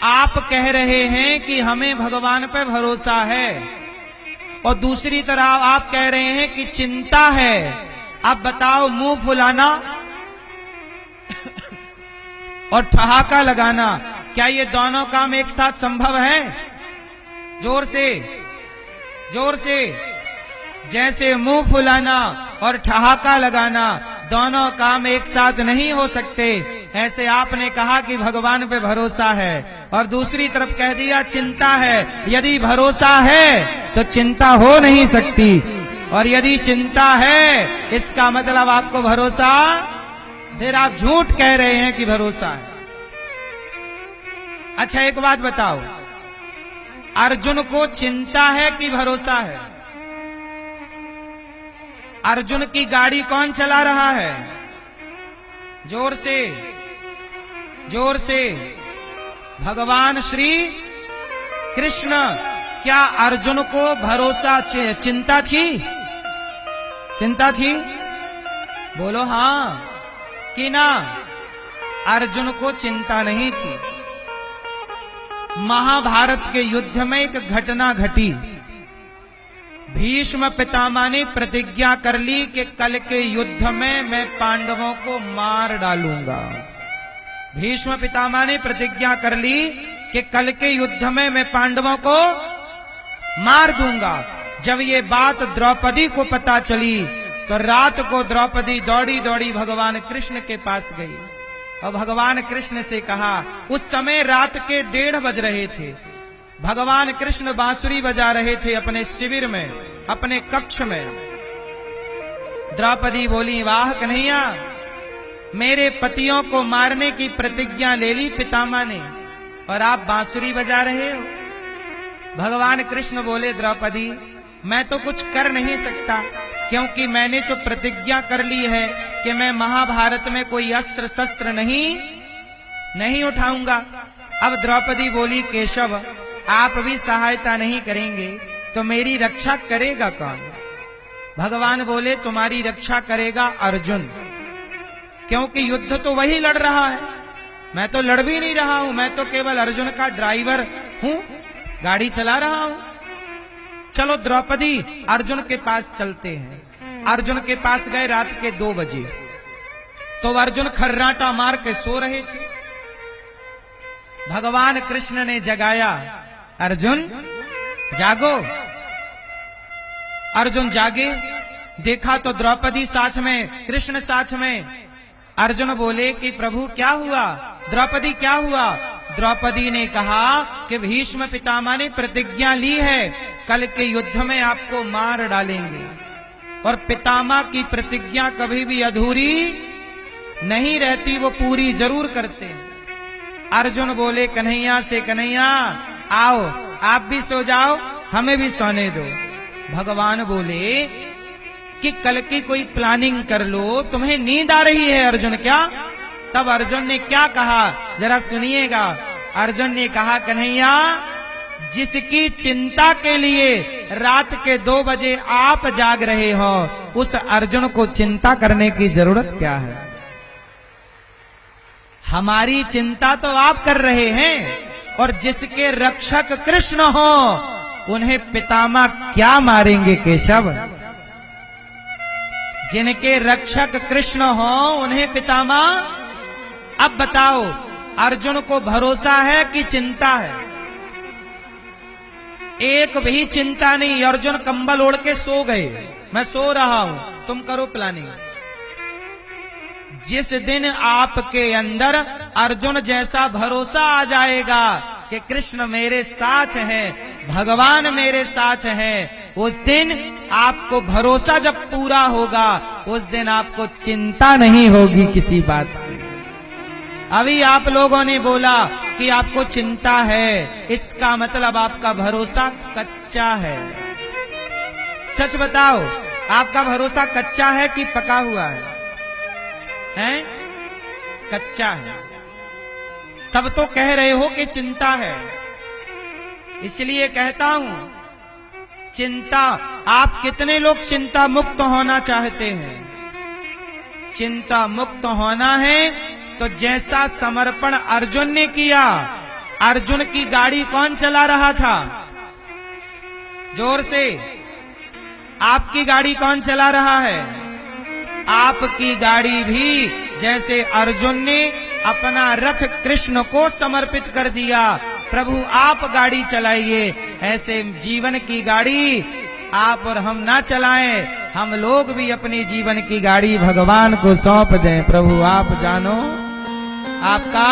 आप कह रहे हैं कि हमें भगवान पे भरोसा है, और दूसरी तरफ आप कह रहे हैं कि चिंता है। अब बताओ, मुंह फुलाना और ठहाका लगाना, क्या ये दोनों काम एक साथ संभव है? जोर से, जोर से। जैसे मुंह फुलाना और ठहाका लगाना दोनों काम एक साथ नहीं हो सकते, ऐसे आपने कहा कि भगवान पे भरोसा है और दूसरी तरफ कह दिया चिंता है। यदि भरोसा है तो चिंता हो नहीं सकती, और यदि चिंता है इसका मतलब आपको भरोसा, फिर आप झूठ कह रहे हैं कि भरोसा है। अच्छा, एक बात बताओ, अर्जुन को चिंता है कि भरोसा है? अर्जुन की गाड़ी कौन चला रहा है? जोर से, जोर से। भगवान श्री कृष्ण। क्या अर्जुन को भरोसा चिंता थी? चिंता थी? बोलो हां कि ना? अर्जुन को चिंता नहीं थी। महाभारत के युद्ध में एक घटना घटी। भीष्म पितामह ने प्रतिज्ञा कर ली कि कल के युद्ध में मैं पांडवों को मार डालूंगा। भीष्म पितामह ने प्रतिज्ञा कर ली कि कल के युद्ध में मैं पांडवों को मार दूंगा। जब ये बात द्रौपदी को पता चली तो रात को द्रौपदी दौड़ी दौड़ी भगवान कृष्ण के पास गई और भगवान कृष्ण से कहा, उस समय रात के 1:30 बज रहे थे। भगवान कृष्ण बांसुरी बजा रहे थे अपने शिविर में, अपने कक्ष में। द्रौपदी बोली, वाह कन्हैया, मेरे पतियों को मारने की प्रतिज्ञा ले ली पितामह ने और आप बांसुरी बजा रहे हो। भगवान कृष्ण बोले, द्रौपदी मैं तो कुछ कर नहीं सकता, क्योंकि मैंने तो प्रतिज्ञा कर ली है कि मैं महाभारत में कोई अस्त्र शस्त्र नहीं उठाऊंगा। अब द्रौपदी बोली, केशव आप भी सहायता नहीं करेंगे तो मेरी रक्षा करेगा कौन? भगवान बोले, तुम्हारी रक्षा करेगा अर्जुन, क्योंकि युद्ध तो वही लड़ रहा है, मैं तो लड़ भी नहीं रहा हूं, मैं तो केवल अर्जुन का ड्राइवर हूं, गाड़ी चला रहा हूं। चलो द्रौपदी, अर्जुन के पास चलते हैं। अर्जुन के पास गए रात के 2 बजे, तो अर्जुन खर्राटा मार के सो रहे थे। भगवान कृष्ण ने जगाया, अर्जुन जागो। अर्जुन जागे, देखा तो द्रौपदी साथ में, कृष्ण साथ में। अर्जुन बोले कि प्रभु क्या हुआ? द्रौपदी क्या हुआ? द्रौपदी ने कहा कि भीष्म पितामह ने प्रतिज्ञा ली है, कल के युद्ध में आपको मार डालेंगे, और पितामह की प्रतिज्ञा कभी भी अधूरी नहीं रहती, वो पूरी जरूर करते हैं। अर्जुन बोले कन्हैया से, कन्हैया आओ, आप भी सो जाओ, हमें भी सोने दो। भगवान बोले कि कल की कोई प्लानिंग कर लो, तुम्हें नींद आ रही है अर्जुन क्या? तब अर्जुन ने क्या कहा, जरा सुनिएगा। अर्जुन ने कहा, कन्हैया जिसकी चिंता के लिए रात के 2 बजे आप जाग रहे हो, उस अर्जुन को चिंता करने की जरूरत क्या है? हमारी चिंता तो आप कर रहे हैं, और जिसके रक्षक कृष्ण हो उन्हें पितामह क्या मारेंगे केशव? जिनके रक्षक कृष्ण हो उन्हें पितामह। अब बताओ, अर्जुन को भरोसा है कि चिंता है? एक भी चिंता नहीं। अर्जुन कंबल ओढ़ के सो गए, मैं सो रहा हूं, तुम करो प्लानिंग। जिस दिन आपके अंदर अर्जुन जैसा भरोसा आ जाएगा कि कृष्ण मेरे साथ हैं, भगवान मेरे साथ हैं, उस दिन आपको भरोसा जब पूरा होगा, उस दिन आपको चिंता नहीं होगी किसी बात की। अभी आप लोगों ने बोला कि आपको चिंता है, इसका मतलब आपका भरोसा कच्चा है। सच बताओ, आपका भरोसा कच्चा है कि पका हुआ है? हैं? कच्चा है, तब तो कह रहे हो कि चिंता है। इसलिए कहता हूं, चिंता, आप कितने लोग चिंता मुक्त होना चाहते हैं? चिंता मुक्त होना है तो जैसा समर्पण अर्जुन ने किया, अर्जुन की गाड़ी कौन चला रहा था? जोर से, आपकी गाड़ी कौन चला रहा है? आपकी गाड़ी भी जैसे अर्जुन ने अपना रथ कृष्ण को समर्पित कर दिया, प्रभु आप गाड़ी चलाइए, ऐसे जीवन की गाड़ी आप और हम ना चलाएं, हम लोग भी अपनी जीवन की गाड़ी भगवान को सौंप दें। प्रभु आप जानो आपका